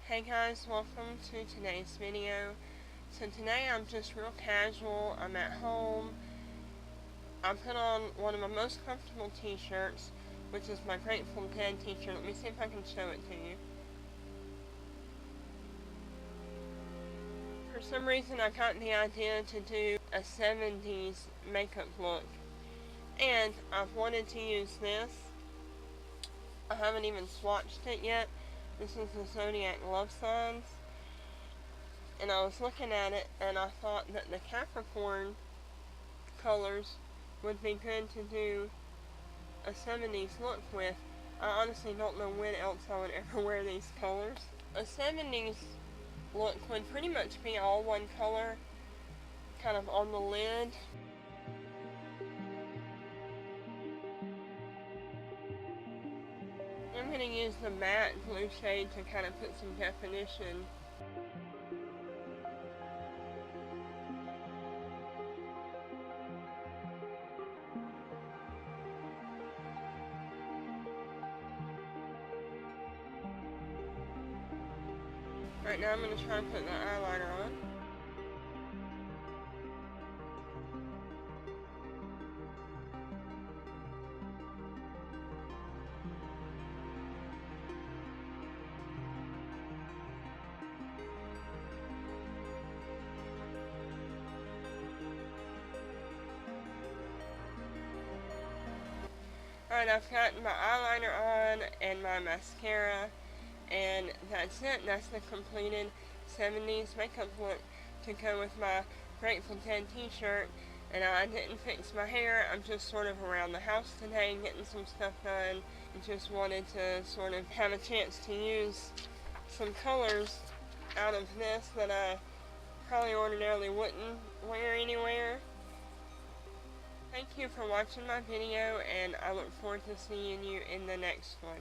Hey guys, welcome to today's video. So today I'm just real casual, I'm at home. I put on one of my most comfortable t-shirts, which is my Grateful Dead t-shirt. Let me see if I can show it to you. For some reason I got the idea to do a 70s makeup look, and I've wanted to use this. I haven't even swatched it yet. This is the Zodiac Love Signs, and I was looking at it and I thought that the Capricorn colors would be good to do a 70s look with. I honestly don't know when else I would ever wear these colors. A 70s look would pretty much be all one color, kind of on the lid. I'm going to use the matte blue shade to kind of put some definition. Right now I'm going to try and put the eyeliner on. Alright, I've got my eyeliner on and my mascara, and that's it. That's the completed 70s makeup look to go with my Grateful Dead t-shirt. And I didn't fix my hair. I'm just sort of around the house today getting some stuff done. And just wanted to sort of have a chance to use some colors out of this that I probably ordinarily wouldn't wear anywhere. Thank you for watching my video, and I look forward to seeing you in the next one.